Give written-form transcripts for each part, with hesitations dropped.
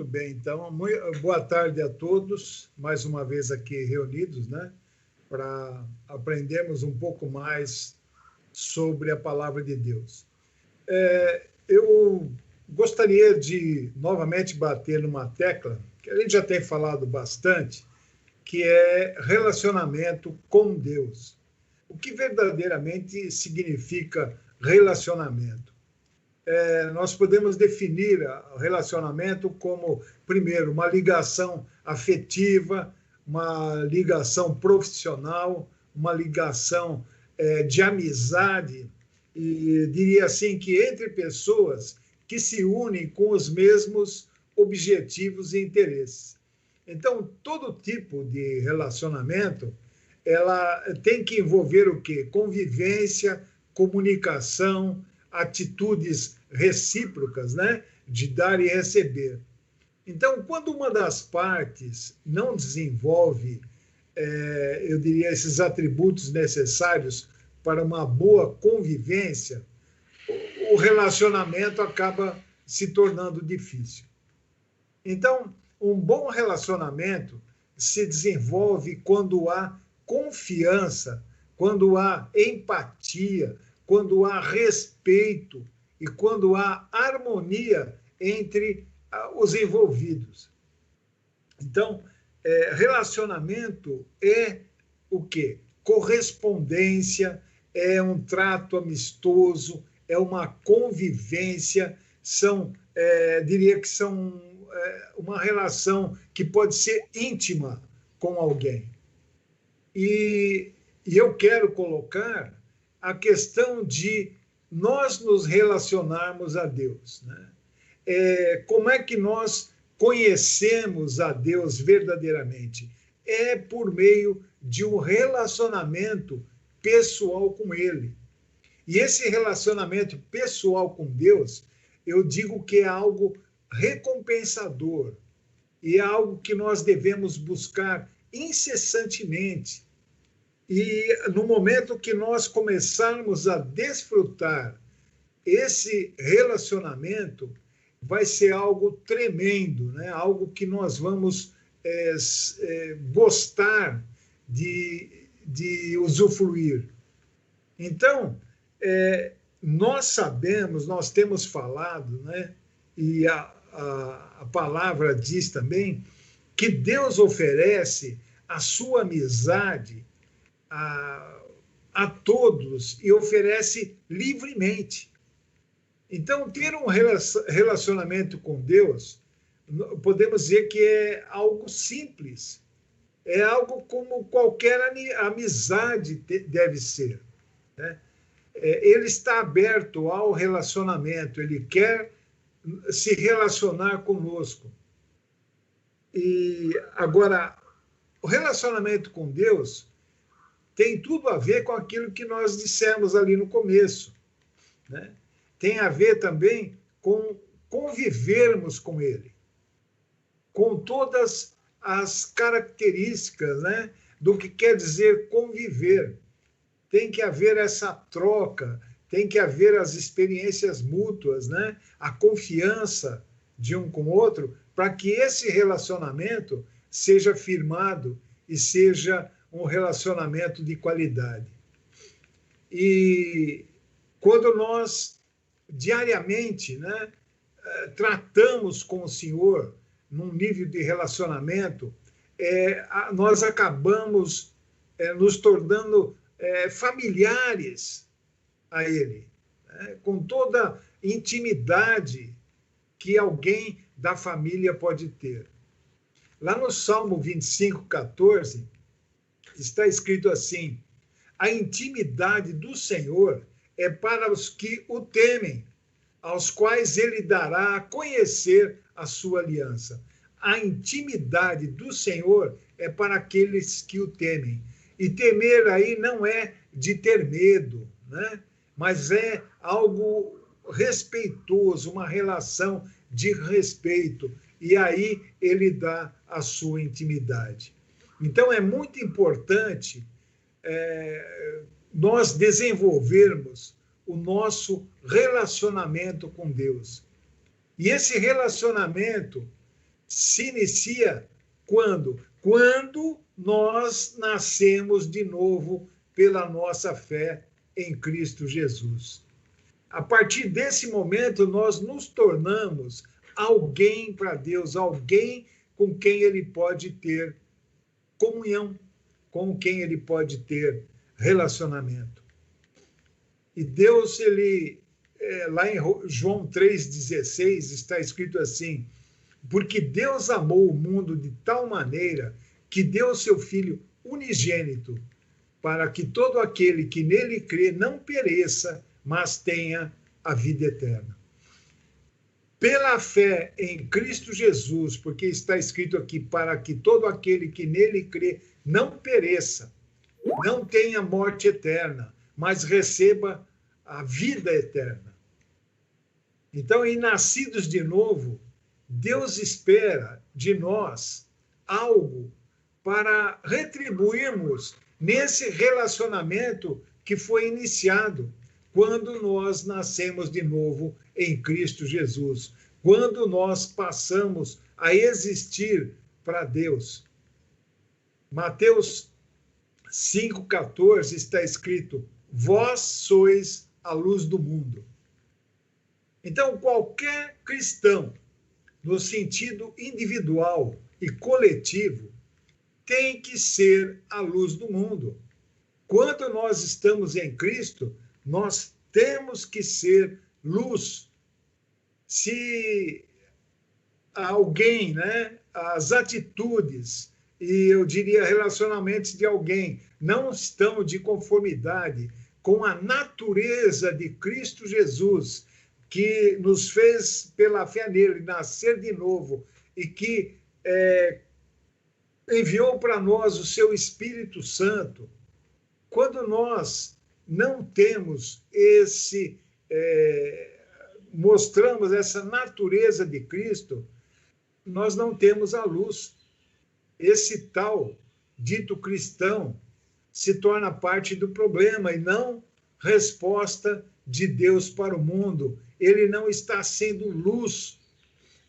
bem. Então, boa tarde a todos, mais uma vez aqui reunidos, né, para aprendermos um pouco mais sobre a palavra de Deus. Eu gostaria de novamente bater numa tecla que a gente já tem falado bastante, que é relacionamento com Deus. O que verdadeiramente significa relacionamento? Nós podemos definir o relacionamento como, primeiro, uma ligação afetiva, uma ligação profissional, uma ligação de amizade, e diria assim que entre pessoas que se unem com os mesmos objetivos e interesses. Então, todo tipo de relacionamento, ela tem que envolver o quê? Convivência, comunicação, atitudes recíprocas, né? De dar e receber. Então, quando uma das partes não desenvolve, eu diria, esses atributos necessários para uma boa convivência, o relacionamento acaba se tornando difícil. Então, um bom relacionamento se desenvolve quando há confiança, quando há empatia, quando há respeito e quando há harmonia entre os envolvidos. Então, relacionamento é o quê? Correspondência, é um trato amistoso, é uma convivência, diria que são uma relação que pode ser íntima com alguém. E eu quero colocar a questão de nós nos relacionarmos a Deus, né? Como é que nós conhecemos a Deus verdadeiramente? É por meio de um relacionamento pessoal com Ele. E esse relacionamento pessoal com Deus, eu digo que é algo recompensador e é algo que nós devemos buscar incessantemente. E no momento que nós começarmos a desfrutar esse relacionamento, vai ser algo tremendo, né? Algo que nós vamos gostar de usufruir. Então, nós sabemos, nós temos falado, né? E a palavra diz também que Deus oferece a sua amizade a todos e oferece livremente. Então, ter um relacionamento com Deus, podemos dizer que é algo simples, é algo como qualquer amizade deve ser, né? Ele está aberto ao relacionamento, ele quer se relacionar conosco. E agora, o relacionamento com Deus tem tudo a ver com aquilo que nós dissemos ali no começo, né? Tem a ver também com convivermos com Ele, com todas as características, né, do que quer dizer conviver. Tem que haver essa troca, tem que haver as experiências mútuas, né, a confiança de um com o outro, para que esse relacionamento seja firmado e seja um relacionamento de qualidade. E quando nós diariamente, né, tratamos com o Senhor num nível de relacionamento, nós acabamos nos tornando familiares a Ele, né, com toda a intimidade que alguém da família pode ter. Lá no Salmo 25:14, está escrito assim: a intimidade do Senhor é para os que o temem, aos quais ele dará a conhecer a sua aliança. A intimidade do Senhor é para aqueles que o temem. E temer aí não é de ter medo, né? Mas é algo respeitoso, uma relação de respeito. E aí ele dá a sua intimidade. Então é muito importante nós desenvolvermos o nosso relacionamento com Deus. E esse relacionamento se inicia quando? Quando nós nascemos de novo pela nossa fé em Cristo Jesus. A partir desse momento, nós nos tornamos alguém para Deus, alguém com quem ele pode ter comunhão, com quem ele pode ter relacionamento. E Deus, lá em João 3,16, está escrito assim: porque Deus amou o mundo de tal maneira que deu seu Filho unigênito, para que todo aquele que nele crê não pereça, mas tenha a vida eterna. Pela fé em Cristo Jesus, porque está escrito aqui, para que todo aquele que nele crê não pereça, não tenha morte eterna, mas receba a vida eterna. Então, e nascidos de novo, Deus espera de nós algo para retribuirmos nesse relacionamento que foi iniciado quando nós nascemos de novo em Cristo Jesus, quando nós passamos a existir para Deus. Mateus 5,14 está escrito: vós sois a luz do mundo. Então, qualquer cristão, no sentido individual e coletivo, tem que ser a luz do mundo. Quando nós estamos em Cristo, nós temos que ser luz. Se alguém, as atitudes, e eu diria relacionamentos de alguém, não estão de conformidade com a natureza de Cristo Jesus, que nos fez, pela fé nele, nascer de novo, e que enviou para nós o seu Espírito Santo. Quando nós não temos mostramos essa natureza de Cristo, nós não temos a luz. Esse tal dito cristão se torna parte do problema e não resposta de Deus para o mundo. Ele não está sendo luz.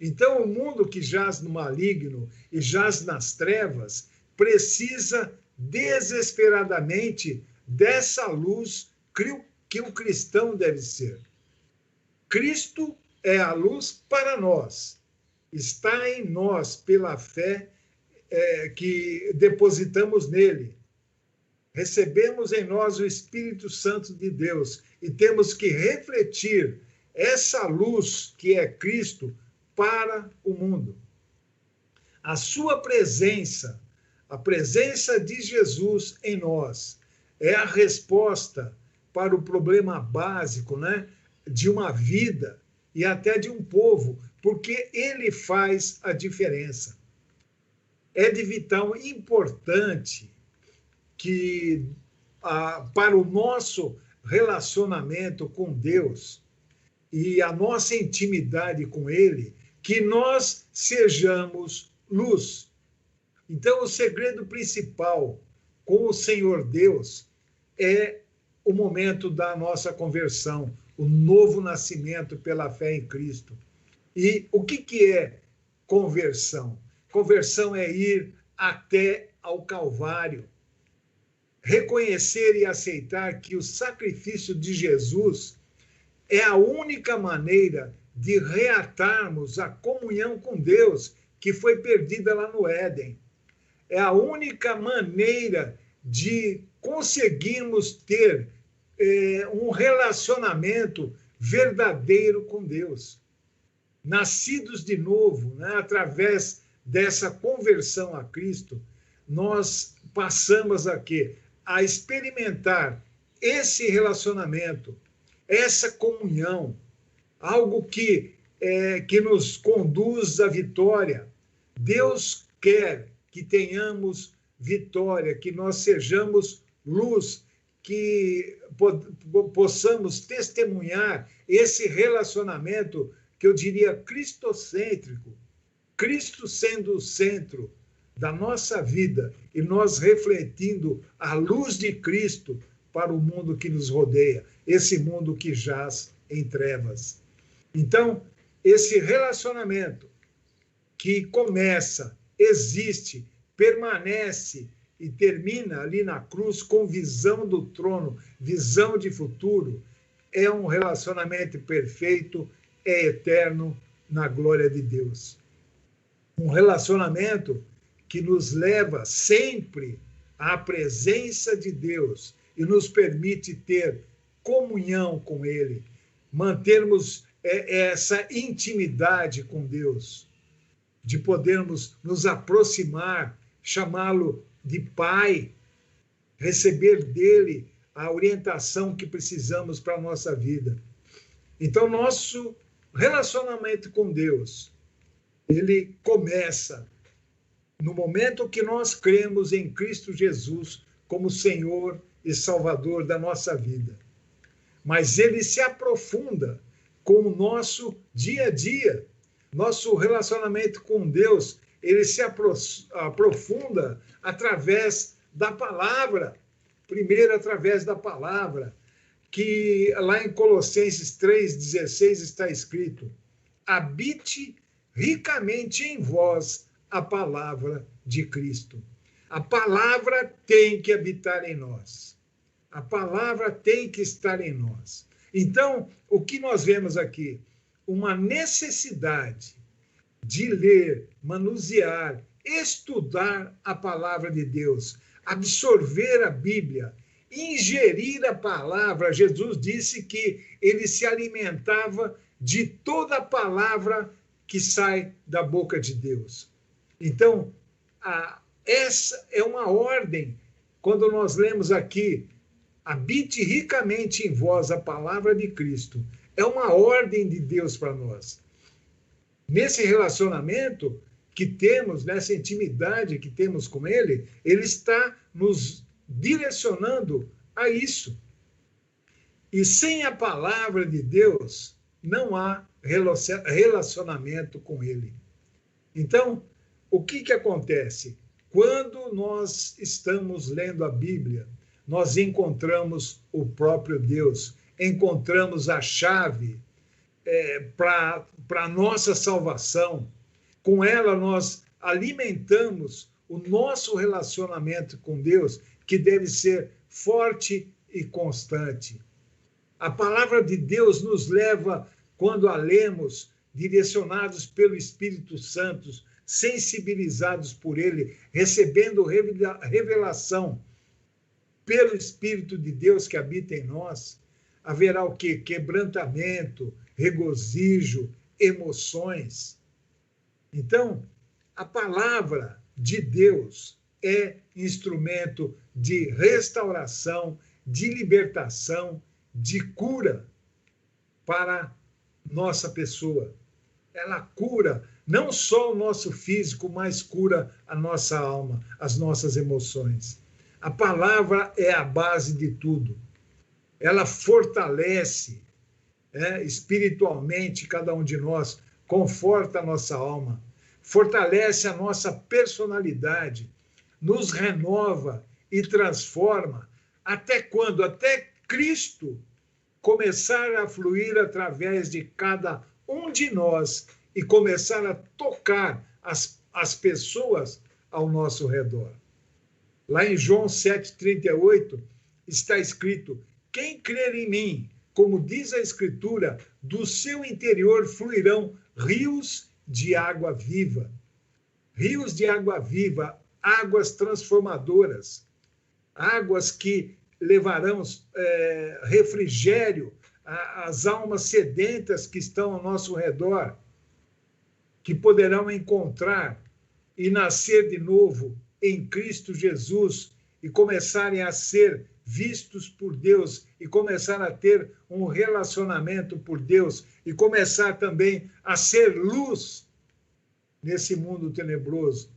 Então, o mundo que jaz no maligno e jaz nas trevas precisa desesperadamente dessa luz que o cristão deve ser. Cristo é a luz para nós. Está em nós pela fé que depositamos nele. Recebemos em nós o Espírito Santo de Deus e temos que refletir essa luz que é Cristo para o mundo. A sua presença, a presença de Jesus em nós, é a resposta para o problema básico, de uma vida e até de um povo, porque ele faz a diferença. É de vital importante que, para o nosso relacionamento com Deus e a nossa intimidade com Ele, que nós sejamos luz. Então, o segredo principal com o Senhor Deus é o momento da nossa conversão, o novo nascimento pela fé em Cristo. E o que é conversão? Conversão é ir até ao Calvário, reconhecer e aceitar que o sacrifício de Jesus é a única maneira de reatarmos a comunhão com Deus que foi perdida lá no Éden. É a única maneira de conseguirmos ter um relacionamento verdadeiro com Deus. Nascidos de novo, através dessa conversão a Cristo, nós passamos a experimentar esse relacionamento, essa comunhão, algo que nos conduz à vitória. Deus quer que tenhamos vitória, que nós sejamos luz, que possamos testemunhar esse relacionamento que eu diria cristocêntrico, Cristo sendo o centro da nossa vida e nós refletindo a luz de Cristo para o mundo que nos rodeia, esse mundo que jaz em trevas. Então, esse relacionamento que começa, existe, permanece e termina ali na cruz com visão do trono, visão de futuro, é um relacionamento perfeito, é eterno na glória de Deus. Um relacionamento que nos leva sempre à presença de Deus e nos permite ter comunhão com Ele, mantermos essa intimidade com Deus, de podermos nos aproximar, chamá-lo de Pai, receber dele a orientação que precisamos para a nossa vida. Então, nosso relacionamento com Deus, ele começa no momento que nós cremos em Cristo Jesus como Senhor e Salvador da nossa vida. Mas ele se aprofunda com o nosso dia a dia. Nosso relacionamento com Deus, ele se aprofunda através da palavra. Primeiro, através da palavra, que lá em Colossenses 3,16 está escrito: habite ricamente em vós a palavra de Cristo. A palavra tem que habitar em nós. A palavra tem que estar em nós. Então, o que nós vemos aqui? Uma necessidade de ler, manusear, estudar a palavra de Deus, absorver a Bíblia, ingerir a palavra. Jesus disse que ele se alimentava de toda a palavra que sai da boca de Deus. Então, essa é uma ordem. Quando nós lemos aqui, habite ricamente em vós a palavra de Cristo, é uma ordem de Deus para nós. Nesse relacionamento que temos, nessa intimidade que temos com Ele, Ele está nos direcionando a isso. E sem a palavra de Deus, não há relacionamento com Ele. Então, o que acontece? Quando nós estamos lendo a Bíblia, nós encontramos o próprio Deus, encontramos a chave para a nossa salvação. Com ela, nós alimentamos o nosso relacionamento com Deus, que deve ser forte e constante. A palavra de Deus nos leva, quando a lemos, direcionados pelo Espírito Santo, sensibilizados por ele, recebendo revelação pelo Espírito de Deus que habita em nós, haverá o quê? Quebrantamento, regozijo, emoções. Então, a palavra de Deus é instrumento de restauração, de libertação, de cura para nossa pessoa. Ela cura não só o nosso físico, mas cura a nossa alma, as nossas emoções. A palavra é a base de tudo. Ela fortalece espiritualmente cada um de nós, conforta a nossa alma, fortalece a nossa personalidade, nos renova e transforma. Até quando? Até Cristo começar a fluir através de cada um de nós e começar a tocar as pessoas ao nosso redor. Lá em João 7,38 está escrito: quem crer em mim, como diz a Escritura, do seu interior fluirão rios de água viva. Rios de água viva, águas transformadoras, águas que levarão refrigério às almas sedentas que estão ao nosso redor, que poderão encontrar e nascer de novo em Cristo Jesus e começarem a ser vistos por Deus e começar a ter um relacionamento por Deus e começar também a ser luz nesse mundo tenebroso.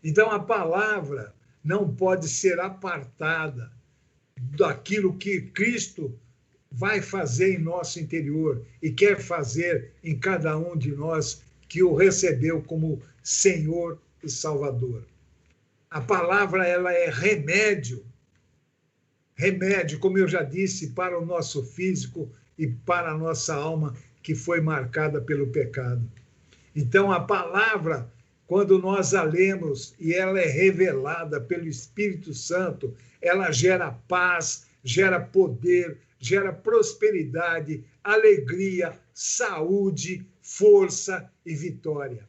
Então, a palavra não pode ser apartada daquilo que Cristo vai fazer em nosso interior e quer fazer em cada um de nós que o recebeu como Senhor e Salvador. A palavra, ela é remédio, como eu já disse, para o nosso físico e para a nossa alma que foi marcada pelo pecado. Então, a palavra, quando nós a lemos e ela é revelada pelo Espírito Santo, ela gera paz, gera poder, gera prosperidade, alegria, saúde, força e vitória.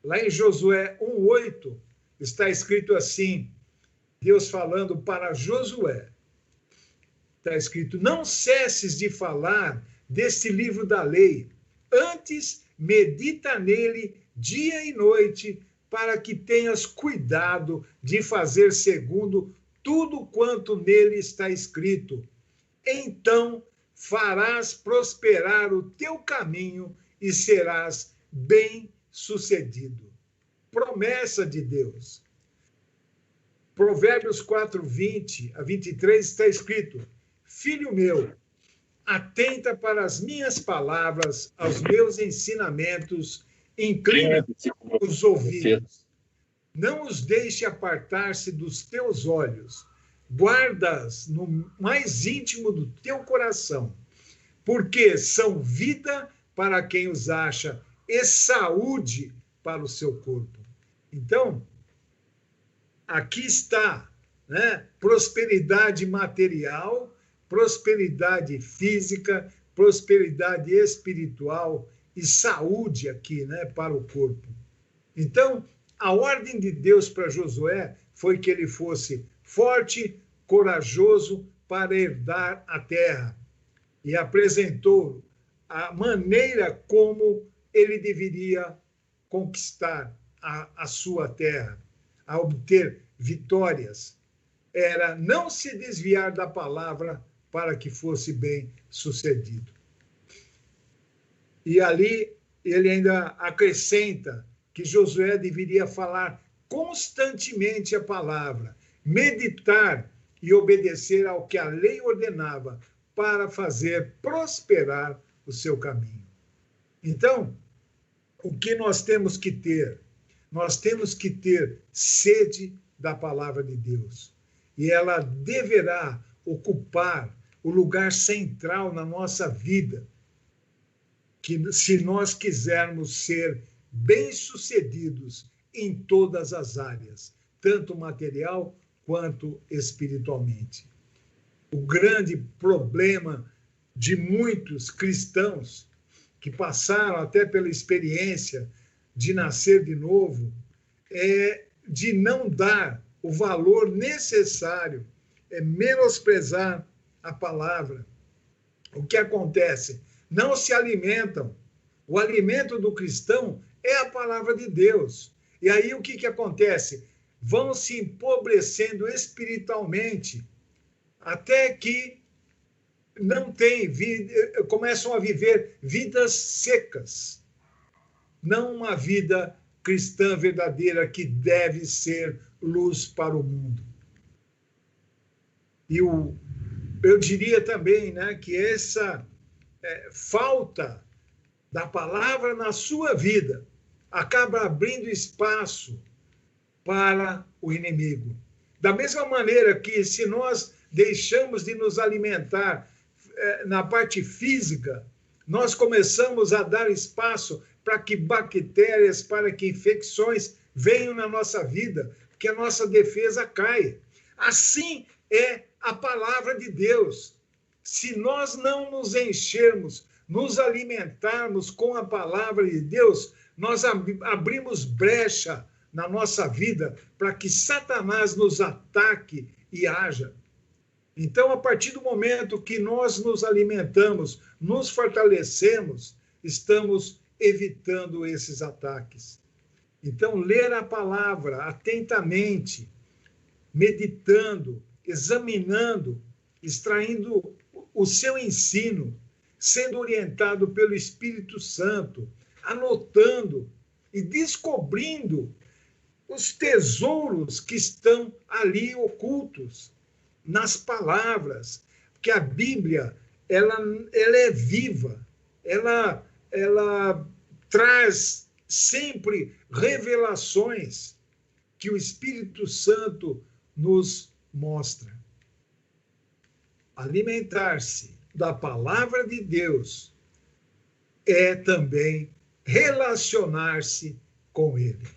Lá em Josué 1:8 está escrito assim, Deus falando para Josué, está escrito: não cesses de falar deste livro da lei, antes medita nele dia e noite, para que tenhas cuidado de fazer segundo tudo quanto nele está escrito. Então farás prosperar o teu caminho e serás bem-sucedido. Promessa de Deus. Provérbios 4:20-23 está escrito: filho meu, atenta para as minhas palavras, aos meus ensinamentos, inclina os ouvidos. Não os deixe apartar-se dos teus olhos. Guarda-as no mais íntimo do teu coração, porque são vida para quem os acha e saúde para o seu corpo. Então, aqui está, né? Prosperidade material, prosperidade física, prosperidade espiritual e saúde aqui, né, para o corpo. Então, a ordem de Deus para Josué foi que ele fosse forte, corajoso para herdar a terra. E apresentou a maneira como ele deveria conquistar a sua terra, a obter vitórias. Era não se desviar da palavra para que fosse bem sucedido. E ali ele ainda acrescenta que Josué deveria falar constantemente a palavra, meditar e obedecer ao que a lei ordenava para fazer prosperar o seu caminho. Então, o que nós temos que ter? Nós temos que ter sede da palavra de Deus. E ela deverá ocupar o lugar central na nossa vida, que se nós quisermos ser bem-sucedidos em todas as áreas, tanto material quanto espiritualmente. O grande problema de muitos cristãos que passaram até pela experiência de nascer de novo é de não dar o valor necessário, é menosprezar a palavra. O que acontece? Não se alimentam. O alimento do cristão é a palavra de Deus. E aí o que acontece? Vão se empobrecendo espiritualmente, até que não tem vida, começam a viver vidas secas. Não uma vida cristã verdadeira que deve ser luz para o mundo. E eu diria também, né, que essa falta da palavra na sua vida acaba abrindo espaço para o inimigo. Da mesma maneira que se nós deixamos de nos alimentar na parte física, nós começamos a dar espaço para que bactérias, para que infecções venham na nossa vida, porque a nossa defesa cai. Assim é a palavra de Deus. Se nós não nos enchermos, nos alimentarmos com a palavra de Deus, nós abrimos brecha na nossa vida para que Satanás nos ataque e haja. Então, a partir do momento que nós nos alimentamos, nos fortalecemos, estamos evitando esses ataques. Então, ler a palavra atentamente, meditando, examinando, extraindo o seu ensino, sendo orientado pelo Espírito Santo, anotando e descobrindo os tesouros que estão ali ocultos nas palavras, porque a Bíblia ela é viva, ela traz sempre revelações que o Espírito Santo nos mostra. Alimentar-se da palavra de Deus é também relacionar-se com Ele.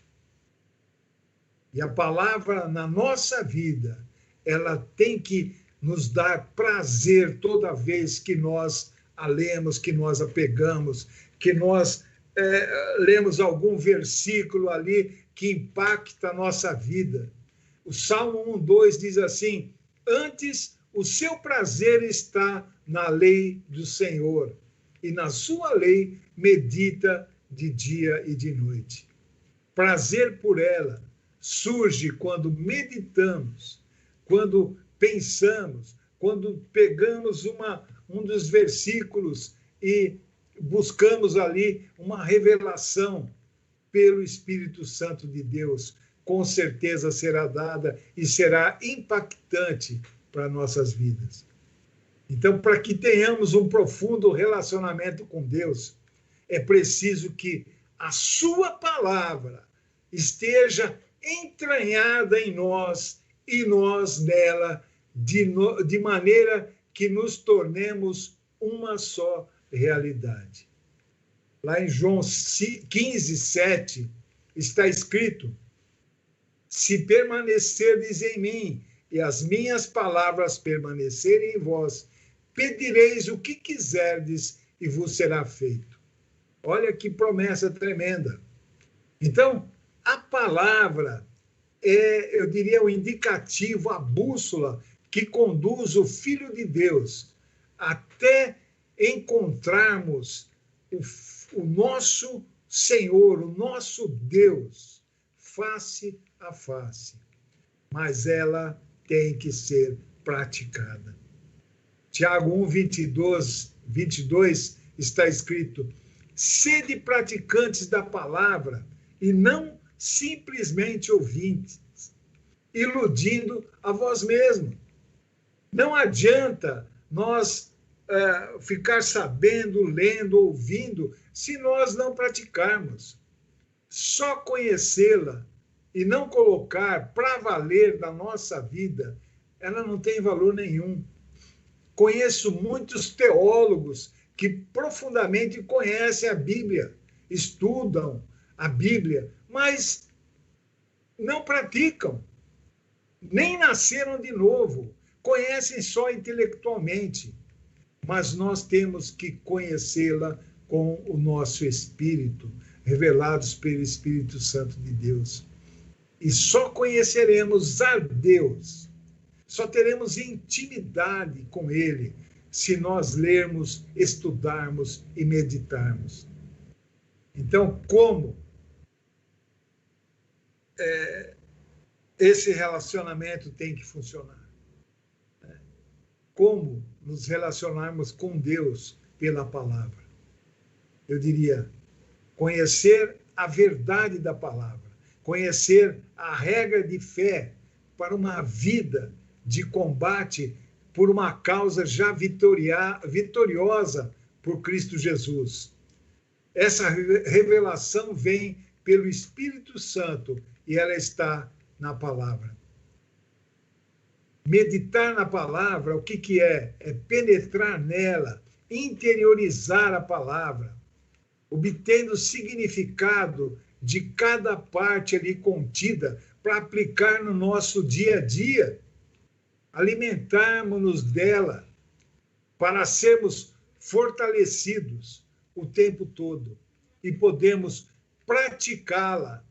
E a palavra na nossa vida, ela tem que nos dar prazer toda vez que nós a lemos, que nós a pegamos, que nós lemos algum versículo ali que impacta a nossa vida. O Salmo 1:2 diz assim: antes o seu prazer está na lei do Senhor, e na sua lei medita de dia e de noite. Prazer por ela surge quando meditamos, quando pensamos, quando pegamos um dos versículos e buscamos ali uma revelação pelo Espírito Santo de Deus. Com certeza será dada e será impactante para nossas vidas. Então, para que tenhamos um profundo relacionamento com Deus, é preciso que a sua palavra esteja entranhada em nós e nós nela, de maneira que nos tornemos uma só realidade. Lá em João 15:7 está escrito: se permanecerdes em mim e as minhas palavras permanecerem em vós, pedireis o que quiserdes e vos será feito. Olha que promessa tremenda. Então, a palavra é, eu diria, o indicativo, a bússola que conduz o Filho de Deus até encontrarmos o nosso Senhor, o nosso Deus, face a face. Mas ela tem que ser praticada. Tiago 1:22 está escrito: sede praticantes da palavra e não simplesmente ouvintes, iludindo a vós mesmos. Não adianta nós ficar sabendo, lendo, ouvindo, se nós não praticarmos. Só conhecê-la e não colocar para valer na nossa vida, ela não tem valor nenhum. Conheço muitos teólogos que profundamente conhecem a Bíblia, estudam a Bíblia, mas não praticam, nem nasceram de novo, conhecem só intelectualmente. Mas nós temos que conhecê-la com o nosso espírito, revelados pelo Espírito Santo de Deus. E só conheceremos a Deus, só teremos intimidade com Ele, se nós lermos, estudarmos e meditarmos. Então, como esse relacionamento tem que funcionar? Como nos relacionarmos com Deus pela palavra? Eu diria, conhecer a verdade da palavra, conhecer a regra de fé para uma vida de combate por uma causa já vitoriosa por Cristo Jesus. Essa revelação vem pelo Espírito Santo e ela está na palavra. Meditar na palavra, o que é? É penetrar nela, interiorizar a palavra, obtendo o significado de cada parte ali contida para aplicar no nosso dia a dia, alimentarmos-nos dela para sermos fortalecidos o tempo todo e podemos praticá-la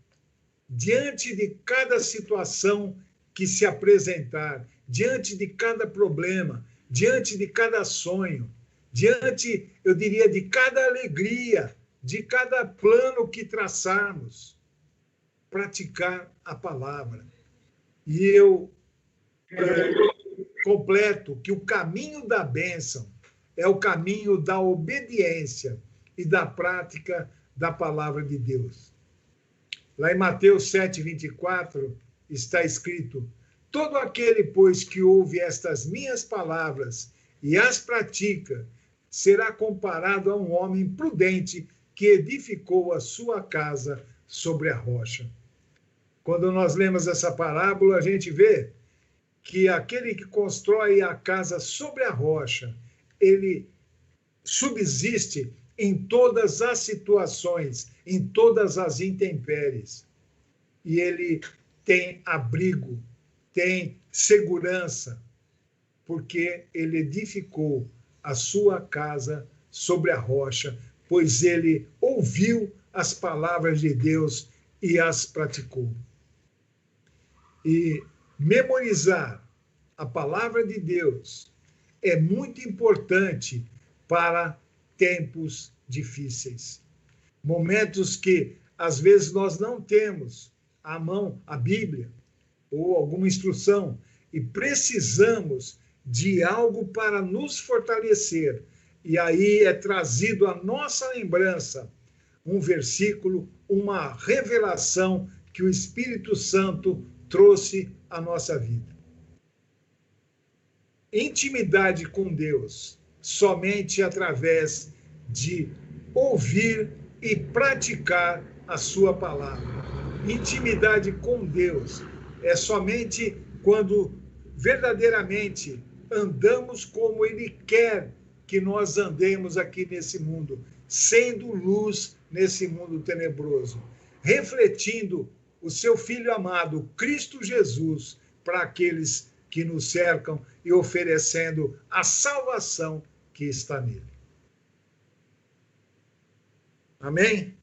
diante de cada situação que se apresentar, diante de cada problema, diante de cada sonho, diante, eu diria, de cada alegria, de cada plano que traçarmos, praticar a palavra. E eu completo que o caminho da bênção é o caminho da obediência e da prática da palavra de Deus. Lá em Mateus 7:24 está escrito: todo aquele, pois, que ouve estas minhas palavras e as pratica, será comparado a um homem prudente que edificou a sua casa sobre a rocha. Quando nós lemos essa parábola, a gente vê que aquele que constrói a casa sobre a rocha, ele subsiste em todas as situações, em todas as intempéries. E ele tem abrigo, tem segurança, porque ele edificou a sua casa sobre a rocha, pois ele ouviu as palavras de Deus e as praticou. E memorizar a palavra de Deus é muito importante para tempos difíceis. Momentos que, às vezes, nós não temos à mão a Bíblia ou alguma instrução e precisamos de algo para nos fortalecer. E aí é trazido à nossa lembrança um versículo, uma revelação que o Espírito Santo trouxe à nossa vida. Intimidade com Deus, somente através de ouvir e praticar a sua palavra. Intimidade com Deus é somente quando verdadeiramente andamos como Ele quer que nós andemos aqui nesse mundo, sendo luz nesse mundo tenebroso, refletindo o seu Filho amado, Cristo Jesus, para aqueles que nos cercam e oferecendo a salvação que está nele. Amém?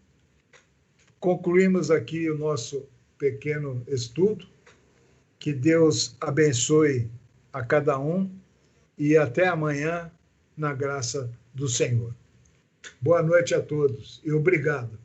Concluímos aqui o nosso pequeno estudo. Que Deus abençoe a cada um e até amanhã, na graça do Senhor. Boa noite a todos e obrigado.